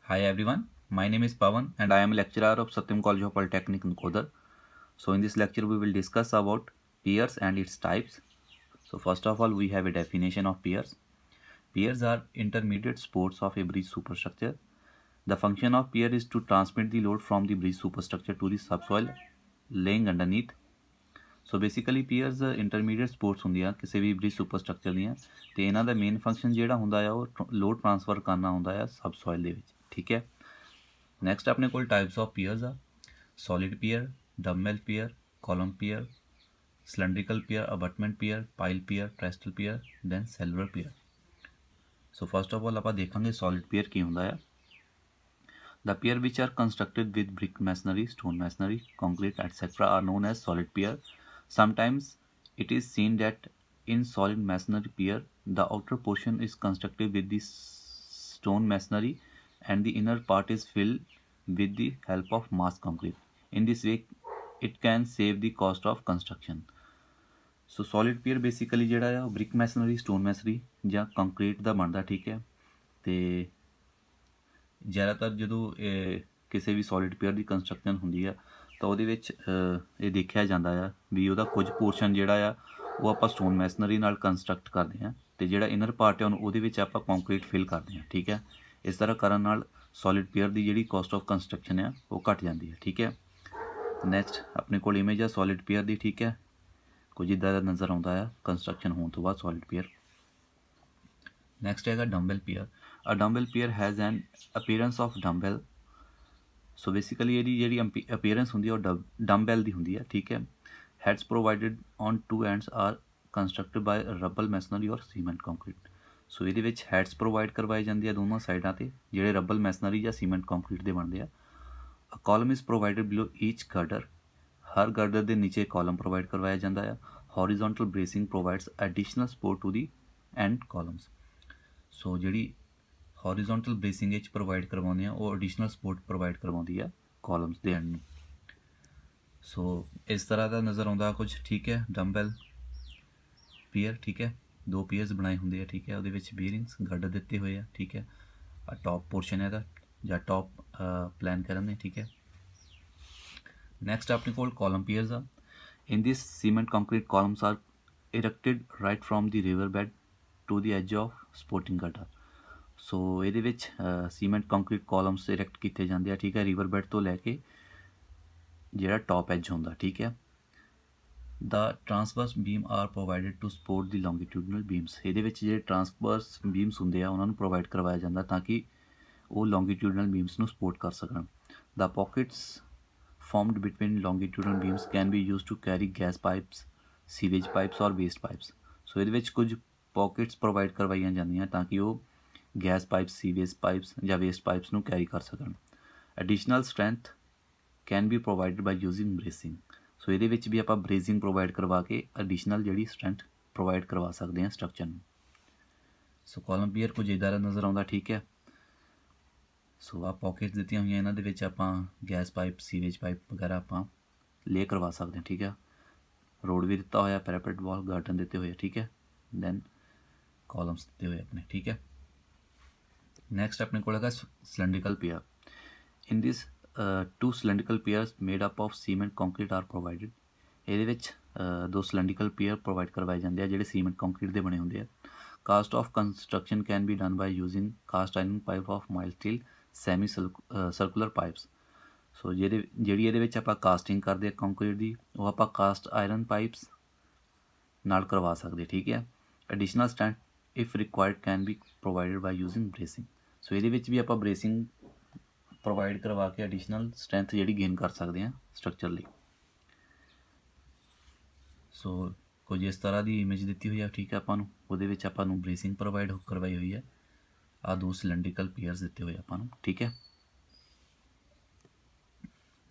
Hi everyone, my name is Pawan and I am a lecturer of Satyam College of Polytechnic Nakodar. So in this lecture we will discuss about piers and its types. So first of all we have a definition of piers. Piers are intermediate supports of a bridge superstructure. The function of pier is to transmit the load from the bridge superstructure to the subsoil laying underneath. So basically Pears intermediate sports ਹੁੰਦੀਆਂ ਕਿਸੇ ਵੀ bridge ਸੁਪਰਸਟਰਕਚਰ ਦੀਆਂ ਤੇ ਇਹਨਾਂ ਦਾ main function ਜਿਹੜਾ ਹੁੰਦਾ ਆ ਉਹ load transfer ਕਰਨਾ ਹੁੰਦਾ ਆ ਸਬਸੋਇਲ ਦੇ ਵਿੱਚ ਠੀਕ ਹੈ। ਨੈਕਸਟ ਆਪਣੇ ਕੋਲ ਟਾਈਪਸ ਆਫ ਪੀਅਰਸ ਆ solid pier, dumbbell pier, column pier, cylindrical pier, abutment pier, pile pier, trestle pier, then cellular pier. So first of all ਆਪਾਂ ਦੇਖਾਂਗੇ ਸੋਲਿਡ ਪੀਅਰ ਕੀ ਹੁੰਦਾ ਆ। The pier which are constructed with brick masonry, stone masonry, concrete, etc. are known as solid pier. Sometimes it is seen that in solid masonry pier, the outer portion is constructed with the stone masonry and the inner part is filled with the help of mass concrete. In this way, it can save the cost of construction. So solid pier basically ਜਿਹੜਾ ਆ ਉਹ brick ਮੈਸਨਰੀ, stone ਮੈਸਨਰੀ ਜਾਂ concrete ਦਾ ਬਣਦਾ ਠੀਕ ਹੈ। ਤੇ ਜ਼ਿਆਦਾਤਰ ਜਦੋਂ ਕਿਸੇ ਵੀ ਸੋਲਿਡ ਪੀਅਰ ਦੀ ਕੰਸਟਰਕਸ਼ਨ ਹੁੰਦੀ ਆ ਤਾਂ ਉਹਦੇ ਵਿੱਚ ਇਹ ਦੇਖਿਆ ਜਾਂਦਾ ਆ ਵੀ ਉਹਦਾ ਕੁਝ ਪੋਰਸ਼ਨ ਜਿਹੜਾ ਆ ਉਹ ਆਪਾਂ ਸਟੋਨ ਮੈਸਨਰੀ ਨਾਲ ਕੰਸਟਰਕਟ ਕਰਦੇ ਹਾਂ ਅਤੇ ਜਿਹੜਾ ਇਨਰ ਪਾਰਟ ਹੈ ਉਹਦੇ ਵਿੱਚ ਆਪਾਂ ਕੰਕਰੀਟ ਫਿਲ ਕਰਦੇ ਹਾਂ ਠੀਕ ਹੈ। ਇਸ ਤਰ੍ਹਾਂ ਕਰਨ ਨਾਲ ਸੋਲਿਡ ਪੀਅਰ ਦੀ ਜਿਹੜੀ ਕੋਸਟ ਆਫ ਕੰਸਟਰਕਸ਼ਨ ਆ ਉਹ ਘੱਟ ਜਾਂਦੀ ਹੈ ਠੀਕ ਹੈ। ਨੈਕਸਟ ਆਪਣੇ ਕੋਲ ਇਮੇਜ ਆ ਸੋਲਿਡ ਪੀਅਰ ਦੀ ਠੀਕ ਹੈ। ਕੁਝ ਇੱਦਾਂ ਦਾ ਨਜ਼ਰ ਆਉਂਦਾ ਆ ਕੰਸਟਰਕਸ਼ਨ ਹੋਣ ਤੋਂ ਬਾਅਦ ਸੋਲਿਡ ਪੀਅਰ। ਨੈਕਸਟ ਹੈਗਾ dumbbell pier. A dumbbell pier has an appearance of dumbbell. So basically ਇਹਦੀ ਜਿਹੜੀ ਅਪੀਅਰੈਂਸ ਹੁੰਦੀ ਹੈ ਉਹ ਡੰਬੈਲ ਦੀ ਹੁੰਦੀ ਹੈ ਠੀਕ ਹੈ। Heads provided on two ends are constructed by rubble masonry or cement concrete. ਸੋ ਇਹਦੇ ਵਿੱਚ ਹੈਡਸ ਪ੍ਰੋਵਾਈਡ ਕਰਵਾਈ ਜਾਂਦੀ ਆ ਦੋਨੋਂ ਸਾਈਡਾਂ 'ਤੇ ਜਿਹੜੇ ਰਬਲ ਮੈਸਨਰੀ ਜਾਂ ਸੀਮੈਂਟ ਕੰਕਰੀਟ ਦੇ ਬਣਦੇ ਆ। ਅ ਕਾਲਮ ਇਜ਼ ਪ੍ਰੋਵਾਈਡਡ ਬਿਲੋ ਈਚ ਗਰਡਰ। ਹਰ ਗਰਡਰ ਦੇ ਨੀਚੇ ਕਾਲਮ ਪ੍ਰੋਵਾਈਡ ਕਰਵਾਇਆ ਜਾਂਦਾ ਆ। ਹੌਰੀਜ਼ੋਂਟਲ ਬ੍ਰੇਸਿੰਗ ਪ੍ਰੋਵਾਈਡਸ additional support to the and columns. ਸੋ ਜਿਹੜੀ ਹੌਰੀਜ਼ੋਂਟਲ ਬ੍ਰੇਸਿੰਗ ਵਿੱਚ ਪ੍ਰੋਵਾਈਡ ਕਰਵਾਉਂਦੇ ਆ ਉਹ ਐਡੀਸ਼ਨਲ ਸਪੋਰਟ ਪ੍ਰੋਵਾਈਡ ਕਰਵਾਉਂਦੀ ਆ ਕਾਲਮਸ ਦੇ ਐਂਡ ਨੂੰ। ਸੋ ਇਸ ਤਰ੍ਹਾਂ ਦਾ ਨਜ਼ਰ ਆਉਂਦਾ ਕੁਝ ਠੀਕ ਹੈ। ਡੰਬੈਲ ਪੀਅਰ ਠੀਕ ਹੈ, ਦੋ ਪੀਅਰਸ ਬਣਾਏ ਹੁੰਦੇ ਆ ਠੀਕ ਹੈ। ਉਹਦੇ ਵਿੱਚ ਬੀਅਰਿੰਗਸ ਗਰਡਰ ਦਿੱਤੇ ਹੋਏ ਆ ਠੀਕ ਹੈ। ਆ ਟੌਪ ਪੋਰਸ਼ਨ ਹੈ ਇਹਦਾ ਜਾਂ ਟੌਪ ਪਲਾਨ ਕਰਨ ਨੇ ਠੀਕ ਹੈ। ਨੈਕਸਟ ਆਪਣੇ ਕੋਲ ਕਾਲਮ ਪੀਅਰਸ ਆ। In this cement concrete columns are erected right from the river bed to the edge of supporting girder. So ਇਹਦੇ ਵਿੱਚ ਸੀਮੈਂਟ ਕੰਕਰੀਟ ਕਾਲਮਸ ਇਰੈਕਟ ਕੀਤੇ ਜਾਂਦੇ ਆ ਠੀਕ ਹੈ ਰਿਵਰ ਬੈਡ ਤੋਂ ਲੈ ਕੇ ਜਿਹੜਾ ਟੌਪ ਐਜ ਹੁੰਦਾ ਠੀਕ ਹੈ। ਦਾ ਟਰਾਂਸਵਰਸ ਬੀਮ R provided to support the longitudinal beams. ਇਹਦੇ ਵਿੱਚ ਜਿਹੜੇ ਟਰਾਂਸਵਰਸ ਬੀਮਸ ਹੁੰਦੇ ਆ ਉਹਨਾਂ ਨੂੰ ਪ੍ਰੋਵਾਈਡ ਕਰਵਾਇਆ ਜਾਂਦਾ ਤਾਂ ਕਿ ਉਹ ਲੌਂਗੀਟਿਊਡਨਲ ਬੀਮਸ ਨੂੰ ਸਪੋਰਟ ਕਰ ਸਕਣ। ਦਾ pockets formed between longitudinal beams can be used to carry gas pipes, sewage pipes or waste pipes. ਸੋ ਇਹਦੇ ਵਿੱਚ ਕੁਝ ਪੋਕਟਸ ਪ੍ਰੋਵਾਈਡ ਕਰਵਾਈਆਂ ਜਾਂਦੀਆਂ ਤਾਂ ਕਿ ਉਹ ਗੈਸ ਪਾਈਪਸ, ਸੀਵੇਜ ਪਾਈਪਸ ਜਾਂ ਵੇਸਟ ਪਾਈਪਸ ਨੂੰ ਕੈਰੀ ਕਰ ਸਕਣ। Additional strength can be provided by using bracing. So ਇਹਦੇ ਵਿੱਚ ਵੀ ਆਪਾਂ ਬ੍ਰੇਸਿੰਗ ਪ੍ਰੋਵਾਈਡ ਕਰਵਾ ਕੇ ਐਡੀਸ਼ਨਲ ਜਿਹੜੀ ਸਟਰੈਂਥ ਪ੍ਰੋਵਾਈਡ ਕਰਵਾ ਸਕਦੇ ਹਾਂ ਸਟਰਕਚਰ ਨੂੰ। ਸੋ ਕਾਲਮ ਪੀਅਰ ਕੁਝ ਇੱਦਾਂ ਦਾ ਨਜ਼ਰ ਆਉਂਦਾ ਠੀਕ ਹੈ। ਸੋ ਆ ਪੋਕਟਸ ਦਿੱਤੀਆਂ ਹੋਈਆਂ ਇਹਨਾਂ ਦੇ ਵਿੱਚ ਆਪਾਂ ਗੈਸ ਪਾਈਪ, ਸੀਵੇਜ ਪਾਈਪ ਵਗੈਰਾ ਆਪਾਂ ਲੇ ਕਰਵਾ ਸਕਦੇ ਹਾਂ ਠੀਕ ਹੈ। ਰੋਡ ਵੀ ਦਿੱਤਾ ਹੋਇਆ, ਪੈਰਾਪੇਟ ਵਾਲ, ਗਾਰਡਨ ਦਿੱਤੇ ਹੋਏ ਠੀਕ ਹੈ। ਦੈਨ ਕਾਲਮਸ ਦਿੱਤੇ ਹੋਏ ਆਪਣੇ ਠੀਕ ਹੈ। ਨੈਕਸਟ ਆਪਣੇ ਕੋਲ ਹੈਗਾ cylindrical pier. In this two cylindrical piers made up of cement concrete are provided. ਇਹਦੇ ਵਿੱਚ ਦੋ ਸਿਲੰਡਰੀਕਲ ਪੀਅਰ ਪ੍ਰੋਵਾਈਡ ਕਰਵਾਏ ਜਾਂਦੇ ਆ ਜਿਹੜੇ ਸੀਮੈਂਟ ਕੰਕਰੀਟ ਦੇ ਬਣੇ ਹੁੰਦੇ ਆ। Cost of construction can be done by using cast iron pipe of mild steel semi circular pipes. So ਜਿਹੜੀ ਇਹਦੇ ਵਿੱਚ ਆਪਾਂ ਕਾਸਟਿੰਗ ਕਰਦੇ ਹਾਂ ਕੰਕਰੀਟ ਦੀ ਉਹ ਆਪਾਂ ਕਾਸਟ ਆਇਰਨ ਪਾਈਪਸ ਨਾਲ ਕਰਵਾ ਸਕਦੇ ਠੀਕ ਹੈ। Additional strength if required can be provided by using bracing. So ਇਹਦੇ ਵਿੱਚ ਵੀ ਆਪਾਂ ਬ੍ਰੇਸਿੰਗ ਪ੍ਰੋਵਾਈਡ ਕਰਵਾ ਕੇ ਐਡੀਸ਼ਨਲ ਸਟਰੈਂਥ ਜਿਹੜੀ ਗੇਨ ਕਰ ਸਕਦੇ ਹਾਂ ਸਟਰਕਚਰ ਲਈ। ਸੋ ਕੁਝ ਇਸ ਤਰ੍ਹਾਂ ਦੀ ਇਮੇਜ ਦਿੱਤੀ ਹੋਈ ਆ ਠੀਕ ਹੈ ਆਪਾਂ ਨੂੰ। ਉਹਦੇ ਵਿੱਚ ਆਪਾਂ ਨੂੰ ਬ੍ਰੇਸਿੰਗ ਪ੍ਰੋਵਾਈਡ ਕਰਵਾਈ ਹੋਈ ਹੈ। ਆ ਦੋ ਸਿਲੰਡਰੀਕਲ ਪੀਅਰਸ ਦਿੱਤੇ ਹੋਏ ਆਪਾਂ ਨੂੰ ਠੀਕ ਹੈ।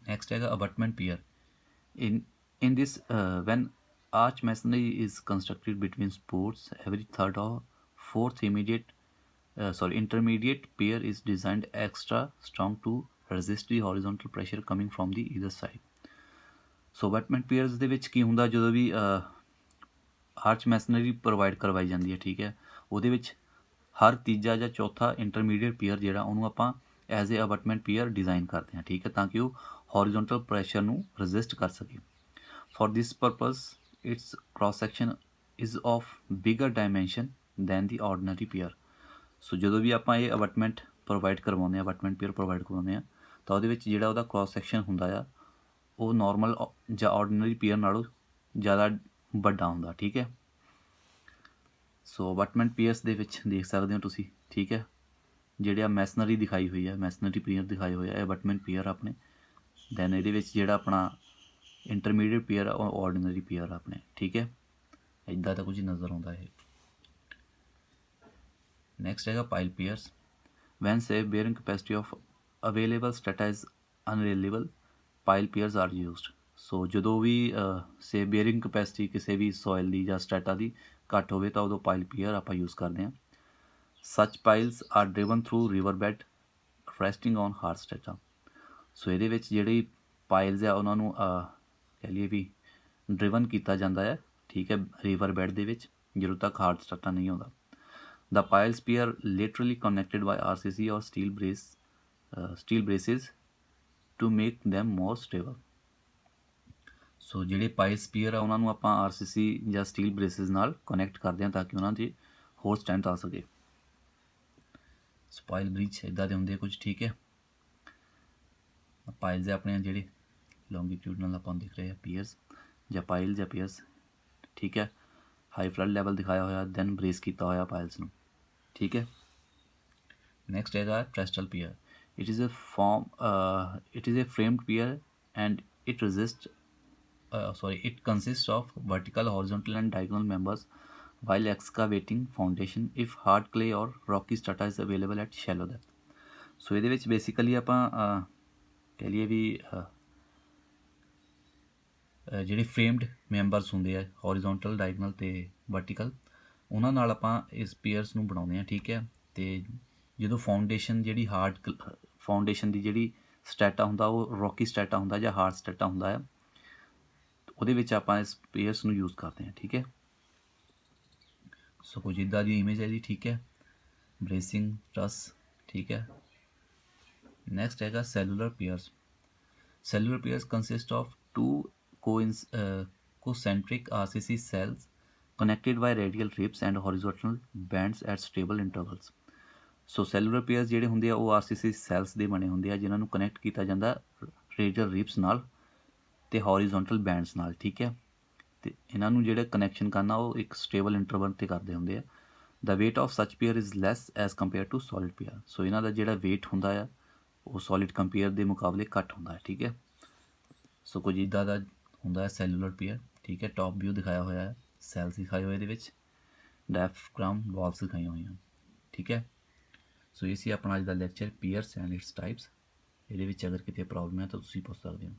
ਨੈਕਸਟ ਹੈਗਾ abutment pier. In this when arch masonry is constructed between supports, every third or fourth intermediate pier is designed extra strong to resist the horizontal pressure coming from the either side. So abutment piers ਦੇ ਵਿੱਚ ਕੀ ਹੁੰਦਾ ਜਦੋਂ ਵੀ arch ਮੈਸਨਰੀ provide ਕਰਵਾਈ ਜਾਂਦੀ ਹੈ ਠੀਕ ਹੈ। ਉਹਦੇ ਵਿੱਚ ਹਰ ਤੀਜਾ ਜਾਂ ਚੌਥਾ ਇੰਟਰਮੀਡੀਏਟ ਪੀਅਰ ਜਿਹੜਾ ਉਹਨੂੰ ਆਪਾਂ ਐਜ਼ ਏ ਅਬਟਮੈਂਟ ਪੀਅਰ ਡਿਜ਼ਾਈਨ ਕਰਦੇ ਹਾਂ, ਠੀਕ ਹੈ, ਤਾਂ ਕਿ ਉਹ ਹੌਰੀਜ਼ੋਨਟਲ ਪ੍ਰੈਸ਼ਰ ਨੂੰ ਰੈਜ਼ਿਸਟ ਕਰ ਸਕੇ। For this purpose its cross section is of bigger dimension than the ordinary pier. So ਜਦੋਂ ਵੀ ਆਪਾਂ ਇਹ ਅਬਟਮੈਂਟ ਪ੍ਰੋਵਾਈਡ ਕਰਵਾਉਂਦੇ ਹਾਂ, ਅਬਟਮੈਂਟ ਪੀਅਰ ਪ੍ਰੋਵਾਈਡ ਕਰਵਾਉਂਦੇ ਹਾਂ, ਤਾਂ ਉਹਦੇ ਵਿੱਚ ਜਿਹੜਾ ਉਹਦਾ ਕ੍ਰਾਸ ਸੈਕਸ਼ਨ ਹੁੰਦਾ ਆ ਉਹ ਨੋਰਮਲ ਜਾਂ ਆਰਡੀਨਰੀ ਪੀਅਰ ਨਾਲੋਂ ਜ਼ਿਆਦਾ ਵੱਡਾ ਹੁੰਦਾ, ਠੀਕ ਹੈ। ਸੋ ਅਬਟਮੈਂਟ ਪੀਅਰਸ ਦੇ ਵਿੱਚ ਦੇਖ ਸਕਦੇ ਹੋ ਤੁਸੀਂ, ਠੀਕ ਹੈ, ਜਿਹੜੇ ਆ ਮੈਸਨਰੀ ਦਿਖਾਈ ਹੋਈ ਹੈ, ਮੈਸਨਰੀ ਪੀਅਰ ਦਿਖਾਏ ਹੋਏ ਆ, ਅਬਟਮੈਂਟ ਪੀਅਰ ਆਪਣੇ। ਦੈਨ ਇਹਦੇ ਵਿੱਚ ਜਿਹੜਾ ਆਪਣਾ ਇੰਟਰਮੀਡੀਏਟ ਪੀਅਰ ਆ ਉਹ ਆਰਡੀਨਰੀ ਪੀਅਰ ਆ ਆਪਣੇ, ਠੀਕ ਹੈ। ਇੱਦਾਂ ਦਾ ਕੁਝ ਨਜ਼ਰ ਆਉਂਦਾ ਇਹ। ਨੈਕਸਟ ਹੈਗਾ pile piers. When safe bearing capacity of available strata is unavailable, pile piers are used. So ਜਦੋਂ ਵੀ ਸੇਵ ਬੇਅਰਿੰਗ ਕਪੈਸਿਟੀ ਕਿਸੇ ਵੀ ਸੋਇਲ ਦੀ ਜਾਂ ਸਟੈਟਾ ਦੀ ਘੱਟ ਹੋਵੇ ਤਾਂ ਉਦੋਂ ਪਾਈਲ ਪੀਅਰ ਆਪਾਂ ਯੂਜ਼ ਕਰਦੇ ਹਾਂ। Such piles are driven through river bed resting on hard strata. So ਇਹਦੇ ਵਿੱਚ ਜਿਹੜੀ ਪਾਈਲਸ ਆ ਉਹਨਾਂ ਨੂੰ ਕਹਿ ਲਈਏ ਵੀ ਡਰਿਵਨ ਕੀਤਾ ਜਾਂਦਾ ਹੈ, ਠੀਕ ਹੈ, ਰਿਵਰ ਬੈਡ ਦੇ ਵਿੱਚ ਜਦੋਂ ਤੱਕ ਹਾਰਡ ਸਟੈਟਾ ਨਹੀਂ ਆਉਂਦਾ। The pile spear laterally connected by RCC or steel braces to make them more stable. ਸੋ ਜਿਹੜੇ ਪਾਈਲ ਸਪੀਅਰ ਆ ਉਹਨਾਂ ਨੂੰ ਆਪਾਂ RCC ਜਾਂ ਸਟੀਲ ਬ੍ਰੇਸਿਸ ਨਾਲ ਕਨੈਕਟ ਕਰਦੇ ਹਾਂ ਤਾਂ ਕਿ ਉਹਨਾਂ ਦੀ ਹੋਰ ਸਟਰੈਂਥ ਆ ਸਕੇ। ਸੋ ਪਾਈਲ ਬ੍ਰਿਜ ਇੱਦਾਂ ਦੇ ਹੁੰਦੇ ਕੁਝ, ਠੀਕ ਹੈ। ਪਾਈਲਸ ਆਪਣੇ ਜਿਹੜੇ ਲੌਂਗੀਟਿਊਡਨਲ ਆਪਾਂ ਦੇਖ ਰਹੇ ਆ ਪੀਅਰਸ ਜਾਂ ਪਾਈਲ ਜਾਂ ਪੀਅਰਸ, ਠੀਕ ਹੈ। ਹਾਈ ਫਲੱਡ ਲੈਵਲ ਦਿਖਾਇਆ ਹੋਇਆ, ਦੈਨ ਬ੍ਰੇਸ ਕੀਤਾ ਹੋਇਆ ਪਾਈਲਸ ਨੂੰ, ਠੀਕ ਹੈ। ਨੈਕਸਟ ਹੈਗਾ trestle pier. It is a framed pier and it consists of vertical, horizontal and diagonal members while excavating foundation if hard clay or rocky strata is available at shallow depth. ਸੋ ਇਹਦੇ ਵਿੱਚ basically ਆਪਾਂ ਕਹਿ ਲਈਏ ਵੀ ਜਿਹੜੇ ਫਰੇਮਡ members ਹੁੰਦੇ ਆ ਹੌਰੀਜ਼ੋਨਟਲ, diagonal ਅਤੇ vertical, ਉਹਨਾਂ ਨਾਲ ਆਪਾਂ ਇਸ ਪੀਅਰਸ ਨੂੰ ਬਣਾਉਂਦੇ ਹਾਂ, ਠੀਕ ਹੈ। ਅਤੇ ਜਦੋਂ ਫਾਊਂਡੇਸ਼ਨ ਜਿਹੜੀ ਫਾਊਂਡੇਸ਼ਨ ਦੀ ਜਿਹੜੀ ਸਟੈਟਾ ਹੁੰਦਾ ਉਹ ਰੌਕੀ ਸਟੈਟਾ ਹੁੰਦਾ ਜਾਂ ਹਾਰਡ ਸਟੈਟਾ ਹੁੰਦਾ ਆ, ਉਹਦੇ ਵਿੱਚ ਆਪਾਂ ਇਸ ਪੀਅਰਸ ਨੂੰ ਯੂਜ਼ ਕਰਦੇ ਹਾਂ, ਠੀਕ ਹੈ। ਸੋ ਕੁਝ ਇੱਦਾਂ ਦੀ ਇਮੇਜ ਹੈ ਜੀ, ਠੀਕ ਹੈ, ਬ੍ਰੇਸਿੰਗ ਟਰਸ, ਠੀਕ ਹੈ। ਨੈਕਸਟ ਹੈਗਾ cellular Pears. Cellular pairs consist of two concentric RCC cells connected by radial ribs and horizontal bands at stable intervals. So cellular pairs ਜਿਹੜੇ ਹੁੰਦੇ ਆ ਉਹ RCC ਸੈਲਸ ਦੇ ਬਣੇ ਹੁੰਦੇ ਆ ਜਿਨ੍ਹਾਂ ਨੂੰ ਕਨੈਕਟ ਕੀਤਾ ਜਾਂਦਾ ਰੇਡੀਅਲ ਰਿਬਸ ਨਾਲ ਅਤੇ ਹੌਰੀਜ਼ੋਨਟਲ ਬੈਂਡਸ ਨਾਲ, ਠੀਕ ਹੈ। ਅਤੇ ਇਹਨਾਂ ਨੂੰ ਜਿਹੜਾ ਕਨੈਕਸ਼ਨ ਕਰਨਾ ਉਹ ਇੱਕ ਸਟੇਬਲ ਇੰਟਰਵਲ 'ਤੇ ਕਰਦੇ ਹੁੰਦੇ ਆ। The weight of such pier is less as compare to solid pier. So ਇਹਨਾਂ ਦਾ ਜਿਹੜਾ ਵੇਟ ਹੁੰਦਾ ਆ ਉਹ ਸੋਲਿਡ ਕੰਪੇਅਰ ਦੇ ਮੁਕਾਬਲੇ ਘੱਟ ਹੁੰਦਾ ਹੈ, ਠੀਕ ਹੈ। ਸੋ ਕੁਝ ਇੱਦਾਂ ਦਾ ਹੁੰਦਾ ਹੈ ਸੈਲੂਲਰ ਪੀਅਰ, ਠੀਕ ਹੈ। ਟੌਪ ਵਿਊ ਦਿਖਾਇਆ ਹੋਇਆ ਹੈ, ਸੈਲਸ ਦਿਖਾਏ ਹੋਏ ਇਹਦੇ ਵਿੱਚ, ਡਾਇਫਰਾਮ ਵਾਲਸ ਦਿਖਾਈਆਂ ਹੋਈਆਂ, ਠੀਕ ਹੈ। ਸੋ ਇਹ ਸੀ ਆਪਣਾ ਅੱਜ ਦਾ lecture piers and its types. ਇਹਦੇ ਵਿੱਚ ਅਗਰ ਕਿਤੇ ਪ੍ਰੋਬਲਮ ਹੈ ਤਾਂ ਤੁਸੀਂ ਪੁੱਛ ਸਕਦੇ ਹੋ।